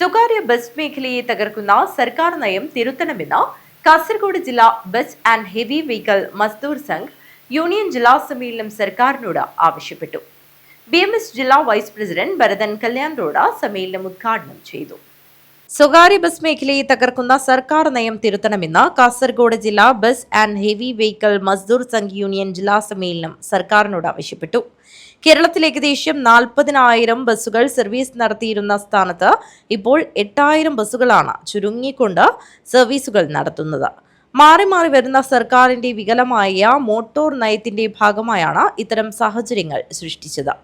സ്വകാര്യ ബസ് മേഖലയെ തകർക്കുന്ന സർക്കാർ നയം തിരുത്തണമെന്ന് കാസർഗോഡ് ജില്ലാ bus and heavy vehicle Mazdoor Sangh union ജില്ലാ സമ്മേളനം സർക്കാരിനോട് ആവശ്യപ്പെട്ടു. BMS ജില്ലാ വൈസ് പ്രസിഡന്റ് ഭരതൻ കല്യാൺറോഡ് സമ്മേളനം ഉദ്ഘാടനം ചെയ്തു. സ്വകാര്യ ബസ് മേഖലയെ തകർക്കുന്ന സർക്കാർ നയം തിരുത്തണമെന്ന് കാസർഗോഡ് ജില്ലാ bus and heavy vehicle Mazdoor Sangh union ജില്ലാ സമ്മേളനം സർക്കാരിനോട് ആവശ്യപ്പെട്ടു. കേരളത്തിൽ ഏകദേശം 40,000 ബസ്സുകൾ സർവീസ് നടത്തിയിരുന്ന സ്ഥാനത്ത് ഇപ്പോൾ 8,000 ബസ്സുകളാണ് ചുരുങ്ങിക്കൊണ്ട് സർവീസുകൾ നടത്തുന്നത്. മാറി മാറി വരുന്ന സർക്കാരിന്റെ വികലമായ മോട്ടോർ നയത്തിന്റെ ഭാഗമായാണ് ഇത്തരം സാഹചര്യങ്ങൾ സൃഷ്ടിച്ചത്.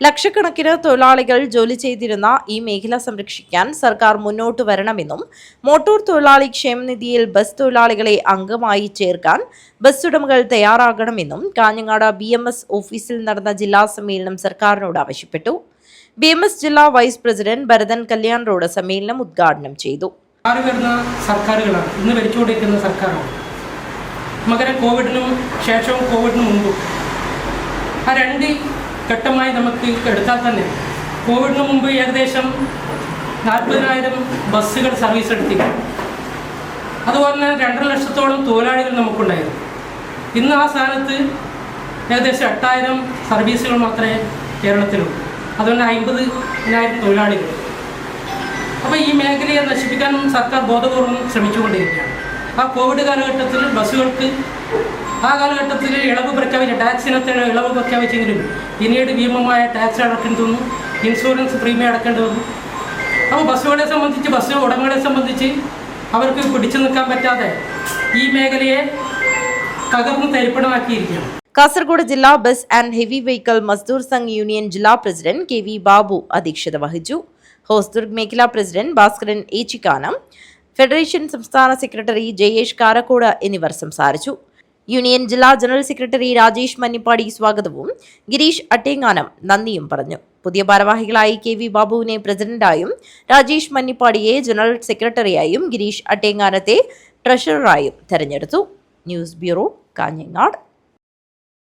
ലക്ഷക്കണക്കിന് തൊഴിലാളികൾ ജോലി ചെയ്തിരുന്ന ഈ മേഖല സംരക്ഷിക്കാൻ സർക്കാർ മുന്നോട്ട് വരണമെന്നും മോട്ടോർ തൊഴിലാളി ക്ഷേമനിധിയിൽ ബസ് തൊഴിലാളികളെ അംഗമായി ചേർക്കാൻ ബസ് ഉടമകൾ തയ്യാറാകണമെന്നും കാഞ്ഞങ്ങാട് BMS ഓഫീസിൽ നടന്ന ജില്ലാ സമ്മേളനം സർക്കാരിനോട് ആവശ്യപ്പെട്ടു. BMS ജില്ലാ വൈസ് പ്രസിഡന്റ് ഭരതൻ കല്യാൺറോഡ് സമ്മേളനം ഉദ്ഘാടനം ചെയ്തു. സർക്കാരുകളാണ് ഇന്ന് ഭരിച്ചുകൊണ്ടിരിക്കുന്ന സർക്കാരാണ്. നമുക്കറിയാം, കോവിഡിനും ശേഷവും കോവിഡിന് മുമ്പും ആ രണ്ട് ഘട്ടമായി നമുക്ക് എടുത്താൽ തന്നെ കോവിഡിന് മുമ്പ് ഏകദേശം 40,000 ബസ്സുകൾ സർവീസ് എടുത്തിരുന്നു. അതുപോലെ തന്നെ 2.5 ലക്ഷത്തോളം തൊഴിലാളികൾ നമുക്കുണ്ടായിരുന്നു. ഇന്ന് ആ സ്ഥാനത്ത് ഏകദേശം 8,000 സർവീസുകൾ മാത്രമേ കേരളത്തിലുള്ളൂ. അതുകൊണ്ട് 50,000 തൊഴിലാളികൾ. അപ്പോൾ ഈ മേഖലയെ നശിപ്പിക്കാനും സർക്കാർ ബോധപൂർവം ശ്രമിച്ചുകൊണ്ടിരിക്കുകയാണ്. ആ കോവിഡ് കാലഘട്ടത്തിൽ ബസ്സുകൾക്ക് ആ കാലഘട്ടത്തിൽ ഇളവ് പ്രഖ്യാപിച്ച ടാക്സിനത്തിന് ഇളവ് പ്രഖ്യാപിച്ചെങ്കിലും പിന്നീട് ഭീമമായ ടാക്സ് അടക്കേണ്ടി വന്നു, ഇൻഷുറൻസ് പ്രീമിയം അടക്കേണ്ടി വന്നു. അപ്പോൾ ബസ്സുകളെ സംബന്ധിച്ച്, ബസ് ഉടമകളെ സംബന്ധിച്ച് അവർക്ക് പിടിച്ചു നിൽക്കാൻ പറ്റാതെ ഈ മേഖലയെ തകർന്ന് തരിപ്പണമാക്കിയിരിക്കുകയാണ്. കാസർഗോഡ് ജില്ലാ bus and heavy vehicle Mazdoor Sangh union ജില്ലാ പ്രസിഡന്റ് KV ബാബു അധ്യക്ഷത വഹിച്ചു. ഹോസ്ദുർഗ് മേഖലാ പ്രസിഡന്റ് ഭാസ്കരൻ ഏച്ചിക്കാനം, ഫെഡറേഷൻ സംസ്ഥാന സെക്രട്ടറി ജയേഷ് കാരക്കോട് എന്നിവർ സംസാരിച്ചു. യൂണിയൻ ജില്ലാ ജനറൽ സെക്രട്ടറി രാജേഷ് മന്നിപ്പാടി സ്വാഗതവും ഗിരീഷ് അട്ടേങ്ങാനം നന്ദിയും പറഞ്ഞു. പുതിയ ഭാരവാഹികളായി KV ബാബുവിനെ പ്രസിഡന്റായും, രാജേഷ് മന്നിപ്പാടിയെ ജനറൽ സെക്രട്ടറിയായും, ഗിരീഷ് അട്ടേങ്ങാനത്തെ ട്രഷററായും തെരഞ്ഞെടുത്തു. News bureau, Kanhangad.